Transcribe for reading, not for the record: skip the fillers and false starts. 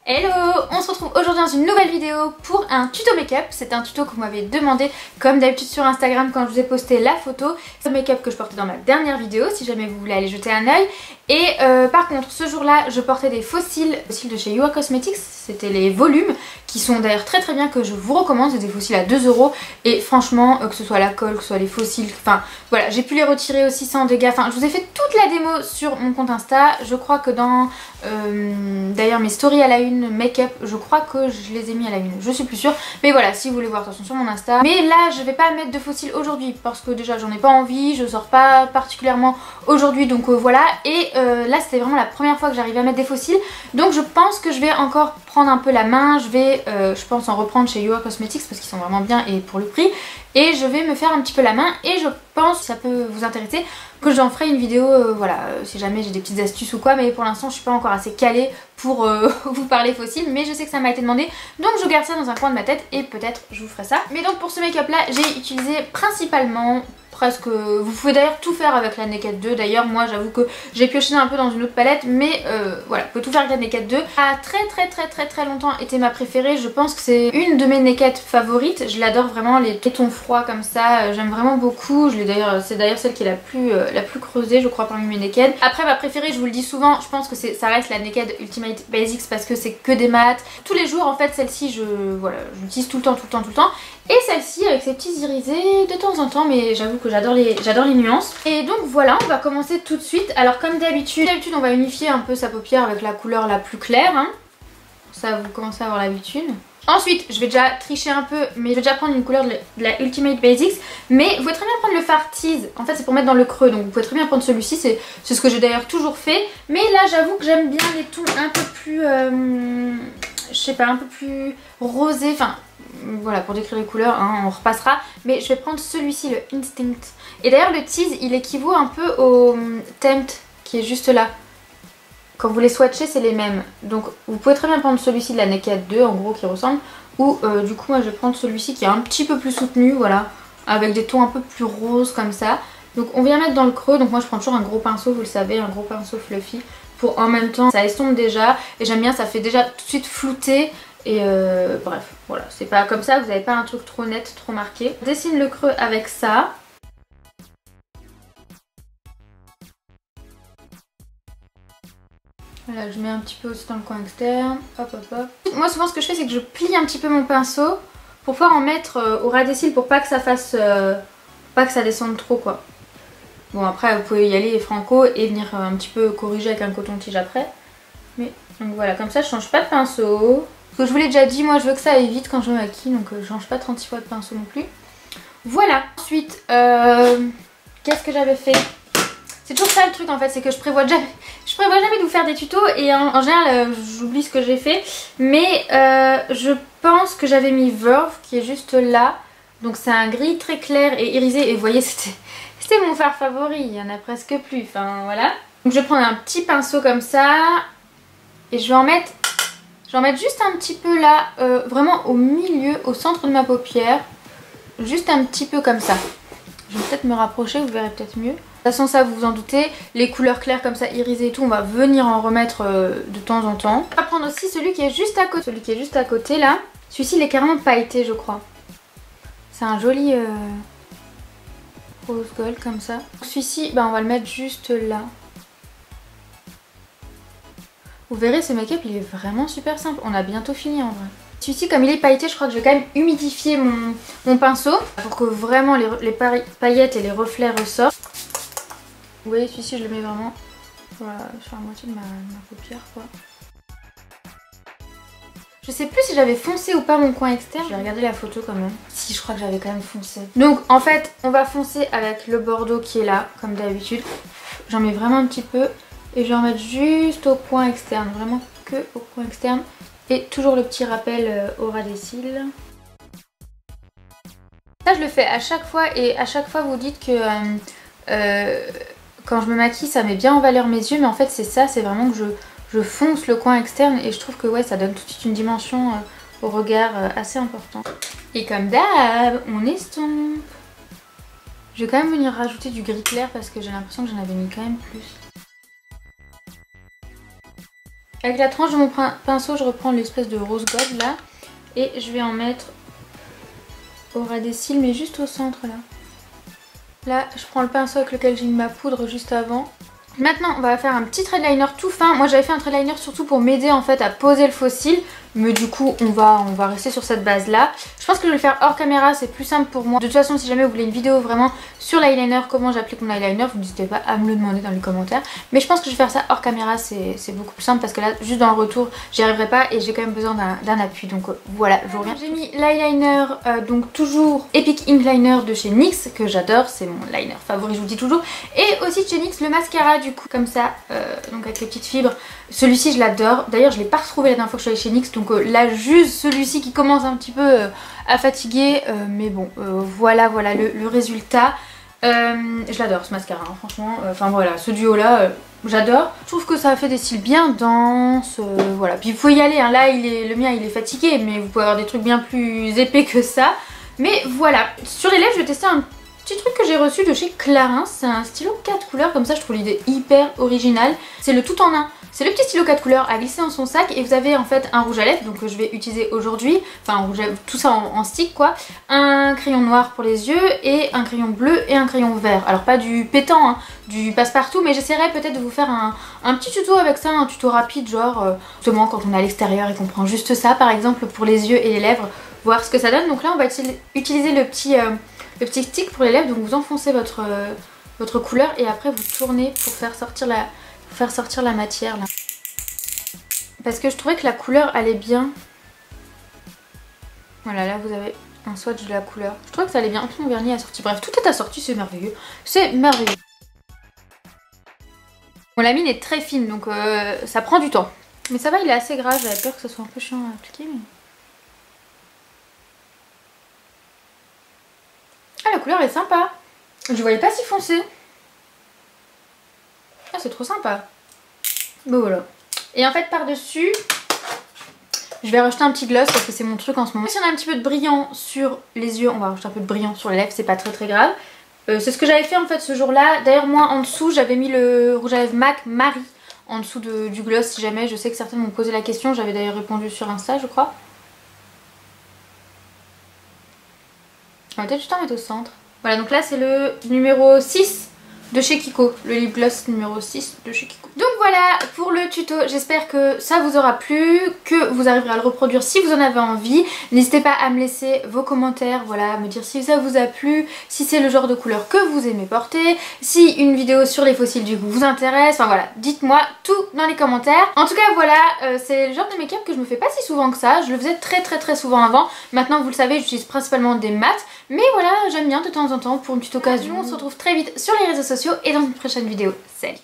Hello, on se retrouve aujourd'hui dans une nouvelle vidéo pour un tuto make-up. C'est un tuto que vous m'avez demandé comme d'habitude sur Instagram quand je vous ai posté la photo. C'est le make-up que je portais dans ma dernière vidéo si jamais vous voulez aller jeter un oeil. Et par contre ce jour-là je portais des faux cils de chez You Are Cosmetics. C'était les volumes qui sont d'ailleurs très bien, que je vous recommande. C'est des faux cils à 2 € et franchement que ce soit la colle, que ce soit les faux cils, enfin voilà, j'ai pu les retirer aussi sans dégâts. Enfin je vous ai fait toute la démo sur mon compte Insta. Je crois que dans d'ailleurs mes stories à la une make-up, je crois que je les ai mis à la une, je suis plus sûre. Mais voilà, si vous voulez voir, attention sur mon Insta. Mais là je vais pas mettre de faux cils aujourd'hui parce que déjà j'en ai pas envie, je sors pas particulièrement aujourd'hui, donc voilà. Et là c'était vraiment la première fois que j'arrivais à mettre des faux cils, donc je pense que je vais encore prendre un peu la main. Je vais je pense en reprendre chez You Are Cosmetics parce qu'ils sont vraiment bien et pour le prix. Et je vais me faire un petit peu la main et je pense, si ça peut vous intéresser, que j'en ferai une vidéo, voilà, si jamais j'ai des petites astuces ou quoi. Mais pour l'instant je suis pas encore assez calée pour vous parler fossiles, mais je sais que ça m'a été demandé, donc je garde ça dans un coin de ma tête et peut-être je vous ferai ça. Mais donc pour ce make-up là j'ai utilisé principalement presque, vous pouvez d'ailleurs tout faire avec la Naked 2. D'ailleurs moi j'avoue que j'ai pioché un peu dans une autre palette, mais voilà, vous pouvez tout faire avec la Naked 2. A très longtemps été ma préférée. Je pense que c'est une de mes Naked favorites. Je l'adore vraiment, les tons froids comme ça, j'aime vraiment beaucoup. C'est d'ailleurs celle qui est la plus creusée je crois parmi mes Naked. Après ma préférée, je vous le dis souvent, je pense que ça reste la Naked Ultimate Basics parce que c'est que des mats. Tous les jours en fait celle-ci j'utilise tout le temps. Et celle-ci avec ses petits irisés de temps en temps, mais j'avoue que j'adore les nuances. Et donc voilà, on va commencer tout de suite. Alors comme d'habitude on va unifier un peu sa paupière avec la couleur la plus claire, hein. Ça vous commencez à avoir l'habitude. Ensuite je vais déjà tricher un peu, mais je vais déjà prendre une couleur de la Ultimate Basics. Mais vous pouvez très bien prendre le Far Tease, en fait c'est pour mettre dans le creux, donc vous pouvez très bien prendre celui-ci, c'est ce que j'ai d'ailleurs toujours fait. Mais là j'avoue que j'aime bien les tons un peu plus, je sais pas, un peu plus rosés, enfin voilà, pour décrire les couleurs, hein, on repassera. Mais je vais prendre celui-ci, le Instinct. Et d'ailleurs le Tease il équivaut un peu au Tempt qui est juste là. Quand vous les swatchez c'est les mêmes. Donc vous pouvez très bien prendre celui-ci de la Naked 2 en gros qui ressemble. Ou du coup moi je vais prendre celui-ci qui est un petit peu plus soutenu, voilà, avec des tons un peu plus roses comme ça. Donc on vient mettre dans le creux. Donc moi je prends toujours un gros pinceau, vous le savez, un gros pinceau fluffy, pour en même temps ça estompe déjà. Et j'aime bien, ça fait déjà tout de suite flouter. Et bref, voilà, c'est pas comme ça, vous n'avez pas un truc trop net, trop marqué. Je dessine le creux avec ça. Voilà, je mets un petit peu aussi dans le coin externe. Hop hop hop. Moi souvent ce que je fais c'est que je plie un petit peu mon pinceau pour pouvoir en mettre au ras des cils, pour pas que ça fasse, pas que ça descende trop quoi. Bon après vous pouvez y aller franco et venir un petit peu corriger avec un coton-tige après. Mais donc voilà, comme ça je change pas de pinceau. Parce que je vous l'ai déjà dit, moi je veux que ça aille vite quand je me maquille, donc je change pas 36 fois de pinceau non plus. Voilà. Ensuite, qu'est-ce que j'avais fait? C'est toujours ça le truc en fait, c'est que je prévois jamais de vous faire des tutos et en général j'oublie ce que j'ai fait. Mais je pense que j'avais mis Verve qui est juste là. Donc c'est un gris très clair et irisé et vous voyez c'était mon fard favori, il y en a presque plus, enfin voilà. Donc je vais prendre un petit pinceau comme ça et je vais en mettre juste un petit peu là, vraiment au milieu, au centre de ma paupière. Juste un petit peu comme ça. Je vais peut-être me rapprocher, vous verrez peut-être mieux. De toute façon ça vous vous en doutez, les couleurs claires comme ça irisées et tout, on va venir en remettre de temps en temps. On va prendre aussi celui qui est juste à côté. Celui qui est juste à côté là. Celui-ci il est carrément pailleté je crois. C'est un joli rose gold comme ça. Celui-ci on va le mettre juste là. Vous verrez ce make-up il est vraiment super simple, on a bientôt fini en vrai. Celui-ci comme il est pailleté je crois que je vais quand même humidifier mon pinceau pour que vraiment les paillettes et les reflets ressortent. Vous voyez celui-ci je le mets vraiment voilà, sur la moitié de ma paupière quoi. Je sais plus si j'avais foncé ou pas mon coin externe, je vais regarder la photo quand même. Si, je crois que j'avais quand même foncé. Donc en fait on va foncer avec le bordeaux qui est là comme d'habitude. J'en mets vraiment un petit peu. Et je vais en mettre juste au coin externe, vraiment que au coin externe. Et toujours le petit rappel au ras des cils. Ça je le fais à chaque fois et à chaque fois vous dites que quand je me maquille ça met bien en valeur mes yeux. Mais en fait c'est ça, c'est vraiment que je fonce le coin externe et je trouve que ouais ça donne tout de suite une dimension au regard assez importante. Et comme d'hab, on estompe. Je vais quand même venir rajouter du gris clair parce que j'ai l'impression que j'en avais mis quand même plus. Avec la tranche de mon pinceau, je reprends l'espèce de rose gold là. Et je vais en mettre au ras des cils, mais juste au centre là. Là, je prends le pinceau avec lequel j'ai mis ma poudre juste avant. Maintenant, on va faire un petit trait de liner tout fin. Moi, j'avais fait un trait de liner surtout pour m'aider en fait à poser le faux cil. Mais du coup, on va rester sur cette base là. Je pense que je vais le faire hors caméra, c'est plus simple pour moi. De toute façon, si jamais vous voulez une vidéo vraiment sur l'eyeliner, comment j'applique mon eyeliner, vous n'hésitez pas à me le demander dans les commentaires. Mais je pense que je vais faire ça hors caméra, c'est beaucoup plus simple parce que là, juste dans le retour, j'y arriverai pas et j'ai quand même besoin d'un appui. Donc voilà, je reviens. J'ai mis l'eyeliner, donc toujours Epic Ink Liner de chez NYX, que j'adore, c'est mon liner favori, je vous le dis toujours. Et aussi de chez NYX, le mascara du coup, comme ça, donc avec les petites fibres. Celui-ci, je l'adore. D'ailleurs, je l'ai pas retrouvé la dernière fois que je suis allée chez NYX, donc là, juste celui-ci qui commence un petit peu à fatiguer, mais bon, voilà le résultat. Je l'adore ce mascara, hein, franchement. Enfin voilà, ce duo là, j'adore. Je trouve que ça fait des cils bien denses, voilà. Puis il faut y aller, hein. Là le mien il est fatigué, mais vous pouvez avoir des trucs bien plus épais que ça. Mais voilà, sur les lèvres je vais tester un petit truc que j'ai reçu de chez Clarins. C'est un stylo 4 couleurs, comme ça je trouve l'idée hyper originale. C'est le tout en un. C'est le petit stylo 4 couleurs à glisser dans son sac et vous avez en fait un rouge à lèvres, donc je vais utiliser aujourd'hui, enfin rouge à lèvres, tout ça en stick quoi, un crayon noir pour les yeux et un crayon bleu et un crayon vert. Alors pas du pétant, hein, du passe-partout, mais j'essaierai peut-être de vous faire un petit tuto avec ça, un tuto rapide genre justement quand on est à l'extérieur et qu'on prend juste ça par exemple pour les yeux et les lèvres, voir ce que ça donne. Donc là on va utiliser le petit stick pour les lèvres, donc vous enfoncez votre couleur et après vous tournez pour faire sortir la matière là. Parce que je trouvais que la couleur allait bien. Voilà, là vous avez un swatch de la couleur. Je trouvais que ça allait bien. En plus mon vernis est assorti. Bref, tout est assorti, c'est merveilleux. C'est merveilleux. Bon, la mine est très fine donc ça prend du temps. Mais ça va, il est assez gras. J'avais peur que ce soit un peu chiant à appliquer. Mais... ah, la couleur est sympa. Je voyais pas si foncé. Ah, c'est trop sympa. Bon voilà. Et en fait par dessus je vais rajouter un petit gloss parce que c'est mon truc en ce moment. Si on a un petit peu de brillant sur les yeux, on va rajouter un peu de brillant sur les lèvres, c'est pas très grave. C'est ce que j'avais fait en fait ce jour là. D'ailleurs moi en dessous j'avais mis le rouge à lèvres MAC Marie en dessous du gloss si jamais. Je sais que certains m'ont posé la question, j'avais d'ailleurs répondu sur Insta je crois. On va peut-être juste en mettre au centre. Voilà, donc là c'est le numéro 6 de chez Kiko, le lip gloss numéro 6 de chez Kiko. Donc voilà pour le tuto, j'espère que ça vous aura plu, que vous arriverez à le reproduire si vous en avez envie. N'hésitez pas à me laisser vos commentaires, voilà, à me dire si ça vous a plu, si c'est le genre de couleur que vous aimez porter, si une vidéo sur les fossiles du coup vous intéresse, enfin voilà, dites-moi tout dans les commentaires. En tout cas voilà, c'est le genre de make-up que je me fais pas si souvent que ça, je le faisais très souvent avant. Maintenant vous le savez, j'utilise principalement des mats, mais voilà, j'aime bien de temps en temps pour une petite occasion. On se retrouve très vite sur les réseaux sociaux et dans une prochaine vidéo. Salut!